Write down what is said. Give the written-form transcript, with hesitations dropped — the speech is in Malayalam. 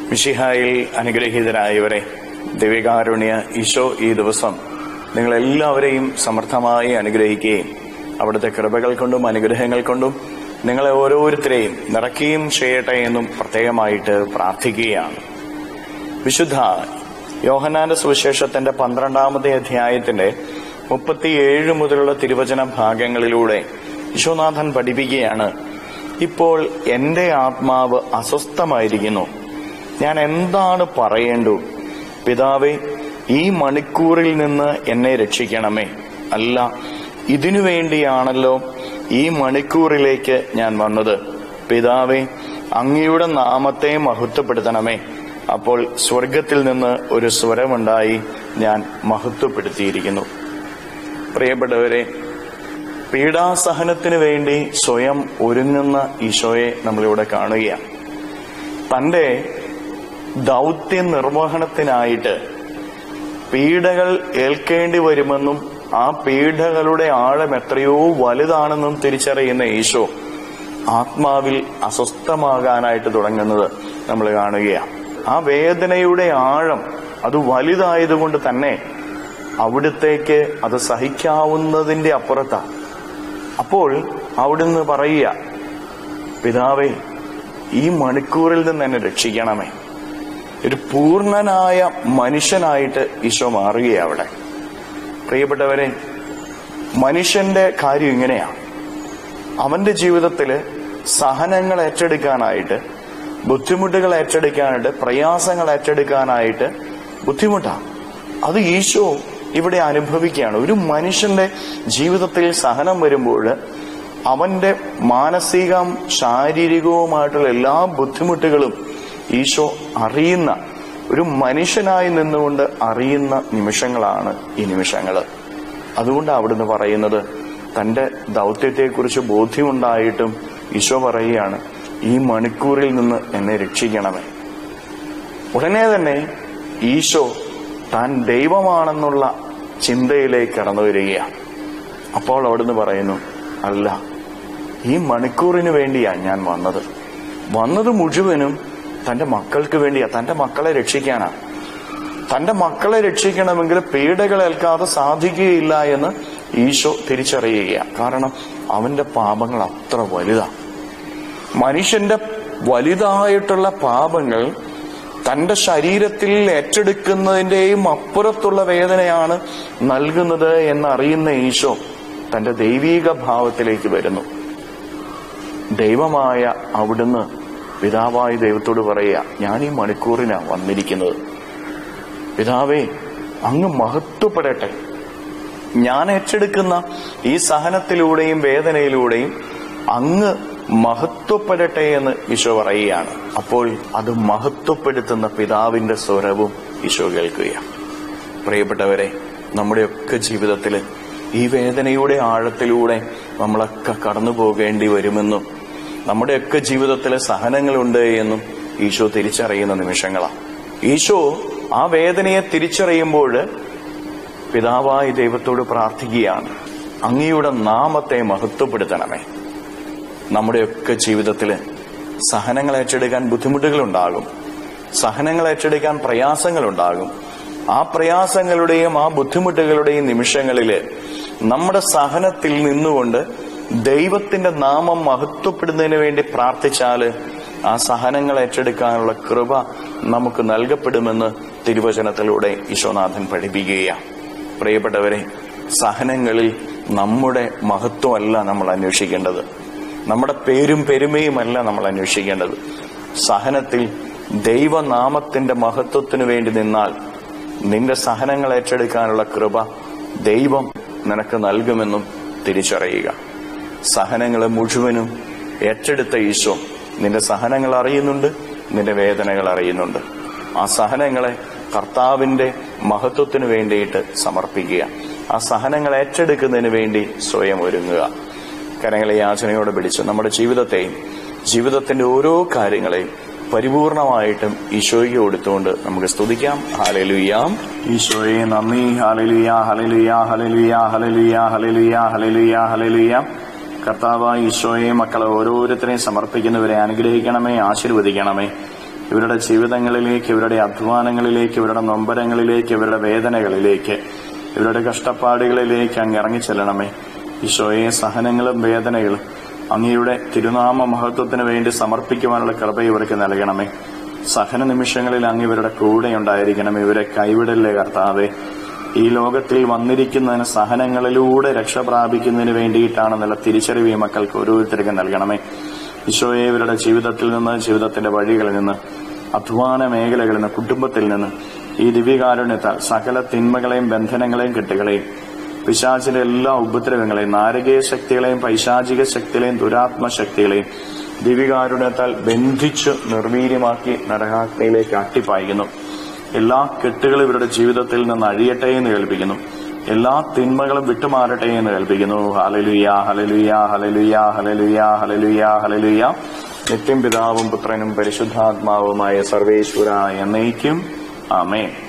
മിശിഹായിൽ അനുഗ്രഹീതരായവരെ, ദിവ്യകാരുണ്യ ഈശോ ഈ ദിവസം നിങ്ങളെല്ലാവരെയും സമർത്ഥമായി അനുഗ്രഹിക്കുകയും അവിടുത്തെ കൃപകൾ കൊണ്ടും അനുഗ്രഹങ്ങൾ കൊണ്ടും നിങ്ങളെ ഓരോരുത്തരെയും നിറയ്ക്കുകയും ചെയ്യട്ടെ എന്നും പ്രത്യേകമായിട്ട് പ്രാർത്ഥിക്കുകയാണ്. വിശുദ്ധ യോഹന്നാന്റെ സുവിശേഷത്തിന്റെ 12-ാമത്തെ അധ്യായത്തിന്റെ 37 മുതലുള്ള തിരുവചന ഭാഗങ്ങളിലൂടെ ഈശോനാഥൻ പഠിപ്പിക്കുകയാണ്, ഇപ്പോൾ എന്റെ ആത്മാവ് അസ്വസ്ഥമായിരിക്കുന്നു, ഞാൻ എന്താണ് പറയേണ്ടു? പിതാവേ, ഈ മണിക്കൂറിൽ നിന്ന് എന്നെ രക്ഷിക്കണമേ. അല്ല, ഇതിനു വേണ്ടിയാണല്ലോ ഈ മണിക്കൂറിലേക്ക് ഞാൻ വന്നത്. പിതാവേ, അങ്ങയുടെ നാമത്തെ മഹത്വപ്പെടുത്തണമേ. അപ്പോൾ സ്വർഗത്തിൽ നിന്ന് ഒരു സ്വരമുണ്ടായി, ഞാൻ മഹത്വപ്പെടുത്തിയിരിക്കുന്നു. പ്രിയപ്പെട്ടവരെ, പീഡാസഹനത്തിന് വേണ്ടി സ്വയം ഒരുങ്ങുന്ന ഈശോയെ നമ്മളിവിടെ കാണുകയാണ്. തന്റെ ദൗത്യ നിർവഹണത്തിനായിട്ട് പീഡകൾ ഏൽക്കേണ്ടി വരുമെന്നും ആ പീഡകളുടെ ആഴം എത്രയോ വലുതാണെന്നും തിരിച്ചറിയുന്ന ഈശോ ആത്മാവിൽ അസ്വസ്ഥമാകാനായിട്ട് തുടങ്ങുന്നത് നമ്മൾ കാണുകയാണ്. ആ വേദനയുടെ ആഴം അത് വലുതായതുകൊണ്ട് തന്നെ അവിടുത്തേക്ക് അത് സഹിക്കാവുന്നതിന്റെ അപ്പുറത്താണ്. അപ്പോൾ അവിടുന്ന് പറയുക, പിതാവേ, ഈ മണിക്കൂറിൽ നിന്ന് എന്നെ രക്ഷിക്കണമേ. ഒരു പൂർണ്ണനായ മനുഷ്യനായിട്ട് ഈശോ മാറുകയാണ് അവിടെ. പ്രിയപ്പെട്ടവരെ, മനുഷ്യന്റെ കാര്യം ഇങ്ങനെയാണ്. അവന്റെ ജീവിതത്തില് സഹനങ്ങൾ ഏറ്റെടുക്കാനായിട്ട്, ബുദ്ധിമുട്ടുകൾ ഏറ്റെടുക്കാനായിട്ട്, പ്രയാസങ്ങൾ ഏറ്റെടുക്കാനായിട്ട് ബുദ്ധിമുട്ടാണ്. അത് ഈശോ ഇവിടെ അനുഭവിക്കുകയാണ്. ഒരു മനുഷ്യന്റെ ജീവിതത്തിൽ സഹനം വരുമ്പോൾ അവന്റെ മാനസികവും ശാരീരികവുമായിട്ടുള്ള എല്ലാ ബുദ്ധിമുട്ടുകളും ഈശോ അറിയുന്ന, ഒരു മനുഷ്യനായി നിന്നുകൊണ്ട് അറിയുന്ന നിമിഷങ്ങളാണ് ഈ നിമിഷങ്ങൾ. അതുകൊണ്ട് അവിടുന്ന് പറയുന്നത്, തന്റെ ദൗത്യത്തെക്കുറിച്ച് ബോധ്യമുണ്ടായിട്ടും ഈശോ പറയുകയാണ്, ഈ മണിക്കൂറിൽ നിന്ന് എന്നെ രക്ഷിക്കണമേ. ഉടനെ തന്നെ ഈശോ താൻ ദൈവമാണെന്നുള്ള ചിന്തയിലേക്ക് കടന്നു വരികയാണ്. അപ്പോൾ അവിടുന്ന് പറയുന്നു, അല്ല, ഈ മണിക്കൂറിന് വേണ്ടിയാണ് ഞാൻ വന്നത് മുഴുവനും തന്റെ മക്കൾക്ക് വേണ്ടിയാ, തന്റെ മക്കളെ രക്ഷിക്കാനാണ്. തന്റെ മക്കളെ രക്ഷിക്കണമെങ്കിൽ പീഡകൾ ഏൽക്കാതെ സാധിക്കുകയില്ല എന്ന് ഈശോ തിരിച്ചറിയുകയാണ്. കാരണം അവന്റെ പാപങ്ങൾ അത്ര വലുതാണ്. മനുഷ്യന്റെ വലുതായിട്ടുള്ള പാപങ്ങൾ തന്റെ ശരീരത്തിൽ ഏറ്റെടുക്കുന്നതിന്റെയും അപ്പുറത്തുള്ള വേദനയാണ് നൽകുന്നത് എന്നറിയുന്ന ഈശോ തന്റെ ദൈവീക ഭാവത്തിലേക്ക് വരുന്നു. ദൈവമായ അവിടുന്ന് പിതാവായ ദൈവത്തോട് പറയുക, ഞാൻ ഈ മണിക്കൂറിനാണ് വന്നിരിക്കുന്നത്. പിതാവേ, അങ്ങ് മഹത്വപ്പെടട്ടെ. ഞാൻ ഏറ്റെടുക്കുന്ന ഈ സഹനത്തിലൂടെയും വേദനയിലൂടെയും അങ്ങ് മഹത്വപ്പെടട്ടെ എന്ന് ഈശോ പറയുകയാണ്. അപ്പോൾ അത് മഹത്വപ്പെടുത്തുന്ന പിതാവിന്റെ സ്വരവും ഈശോ കേൾക്കുകയാണ്. പ്രിയപ്പെട്ടവരെ, നമ്മുടെയൊക്കെ ജീവിതത്തില് ഈ വേദനയുടെ ആഴത്തിലൂടെ നമ്മളൊക്കെ കടന്നു പോകേണ്ടി വരുമെന്നും നമ്മുടെയൊക്കെ ജീവിതത്തിലെ സഹനങ്ങളുണ്ട് എന്നും ഈശോ തിരിച്ചറിയുന്ന നിമിഷങ്ങളാണ്. ഈശോ ആ വേദനയെ തിരിച്ചറിയുമ്പോൾ പിതാവായ ദൈവത്തോട് പ്രാർത്ഥിക്കുകയാണ്, അങ്ങയുടെ നാമത്തെ മഹത്വപ്പെടുത്തണമേ. നമ്മുടെയൊക്കെ ജീവിതത്തില് സഹനങ്ങൾ ഏറ്റെടുക്കാൻ ബുദ്ധിമുട്ടുകളുണ്ടാകും, സഹനങ്ങൾ ഏറ്റെടുക്കാൻ പ്രയാസങ്ങളുണ്ടാകും. ആ പ്രയാസങ്ങളുടെയും ആ ബുദ്ധിമുട്ടുകളുടെയും നിമിഷങ്ങളില് നമ്മുടെ സഹനത്തിൽ നിന്നുകൊണ്ട് ദൈവത്തിന്റെ നാമം മഹത്വപ്പെടുന്നതിന് വേണ്ടി പ്രാർത്ഥിച്ചാല് ആ സഹനങ്ങൾ ഏറ്റെടുക്കാനുള്ള കൃപ നമുക്ക് നൽകപ്പെടുമെന്ന് തിരുവചനത്തിലൂടെ ഈശോനാഥൻ പഠിപ്പിക്കുകയാണ്. പ്രിയപ്പെട്ടവരെ, സഹനങ്ങളിൽ നമ്മുടെ മഹത്വമല്ല നമ്മൾ അന്വേഷിക്കേണ്ടത്, നമ്മുടെ പേരും പെരുമയുമല്ല നമ്മൾ അന്വേഷിക്കേണ്ടത്. സഹനത്തിൽ ദൈവനാമത്തിന്റെ മഹത്വത്തിനു വേണ്ടി നിന്നാൽ നിന്റെ സഹനങ്ങൾ ഏറ്റെടുക്കാനുള്ള കൃപ ദൈവം നിനക്ക് നൽകുമെന്നും തിരിച്ചറിയുക. സഹനങ്ങളെ മുഴുവനും ഏറ്റെടുത്ത ഈശോ നിന്റെ സഹനങ്ങൾ അറിയുന്നുണ്ട്, നിന്റെ വേദനകൾ അറിയുന്നുണ്ട്. ആ സഹനങ്ങളെ കർത്താവിന്റെ മഹത്വത്തിന് വേണ്ടിയിട്ട് സമർപ്പിക്കുക. ആ സഹനങ്ങൾ ഏറ്റെടുക്കുന്നതിന് വേണ്ടി സ്വയം ഒരുങ്ങുക. കരങ്ങളെ യാചനയോടെ പിടിച്ച് നമ്മുടെ ജീവിതത്തെയും ജീവിതത്തിന്റെ ഓരോ കാര്യങ്ങളെയും പരിപൂർണമായിട്ടും ഈശോയ്ക്ക് കൊടുത്തുകൊണ്ട് നമുക്ക് സ്തുതിക്കാം. ഹല്ലേലൂയ. ഈശോയെ നന്ദി. Hallelujah, hallelujah, hallelujah, hallelujah, hallelujah, hallelujah, hallelujah. കർത്താവായ ഈശോയെ, മക്കളെ ഓരോരുത്തരെയും സമർപ്പിക്കുന്നവരെ അനുഗ്രഹിക്കണമേ, ആശീർവദിക്കണമേ. ഇവരുടെ ജീവിതങ്ങളിലേക്ക്, ഇവരുടെ അധ്വാനങ്ങളിലേക്ക്, ഇവരുടെ നൊമ്പരങ്ങളിലേക്ക്, ഇവരുടെ വേദനകളിലേക്ക്, ഇവരുടെ കഷ്ടപ്പാടുകളിലേക്ക് അങ്ങ് ഇറങ്ങിച്ചെല്ലണമേ. ഈശോയെ, സഹനങ്ങളും വേദനകളും അങ്ങയുടെ തിരുനാമ മഹത്വത്തിന് വേണ്ടി സമർപ്പിക്കുവാനുള്ള കൃപ ഇവർക്ക് നൽകണമേ. സഹന നിമിഷങ്ങളിൽ അങ്ങ് ഇവരുടെ കൂടെ ഉണ്ടായിരിക്കണമേ. ഇവരെ കൈവിടല്ലേ കർത്താവേ. ഈ ലോകത്തിൽ വന്നിരിക്കുന്നതിന് സഹനങ്ങളിലൂടെ രക്ഷ പ്രാപിക്കുന്നതിന് വേണ്ടിയിട്ടാണെന്നുള്ള തിരിച്ചറിവ് ഈ മക്കൾക്ക് ഓരോരുത്തർക്കും നൽകണമേ. ഈശോയെ, ഇവരുടെ ജീവിതത്തിൽ നിന്ന്, ജീവിതത്തിന്റെ വഴികളിൽ നിന്ന്, അധ്വാന മേഖലകളിൽ നിന്ന്, കുടുംബത്തിൽ നിന്ന് ഈ ദിവ്യകാരുണ്യത്താൽ സകല തിന്മകളെയും ബന്ധനങ്ങളെയും കെട്ടുകളെയും പിശാചിന്റെ എല്ലാ ഉപദ്രവങ്ങളെയും നാരകീയ ശക്തികളെയും പൈശാചിക ശക്തികളെയും ദുരാത്മശക്തികളെയും ദിവ്യകാരുണ്യത്താൽ ബന്ധിച്ചു നിർവീര്യമാക്കി നരകാഗ്നിയിലേക്ക് അട്ടിപ്പായിക്കുന്നു. എല്ലാ കെട്ടുകളും ഇവരുടെ ജീവിതത്തിൽ നിന്ന് അഴിയട്ടെ എന്ന് കൽപ്പിക്കുന്നു. എല്ലാ തിന്മകളും വിട്ടുമാറട്ടെ എന്ന് കൽപ്പിക്കുന്നു. Hallelujah, hallelujah, hallelujah, hallelujah, hallelujah, hallelujah. നിത്യം പിതാവും പുത്രനും പരിശുദ്ധാത്മാവുമായ സർവേശ്വര എന്നേക്കും ആമേൻ.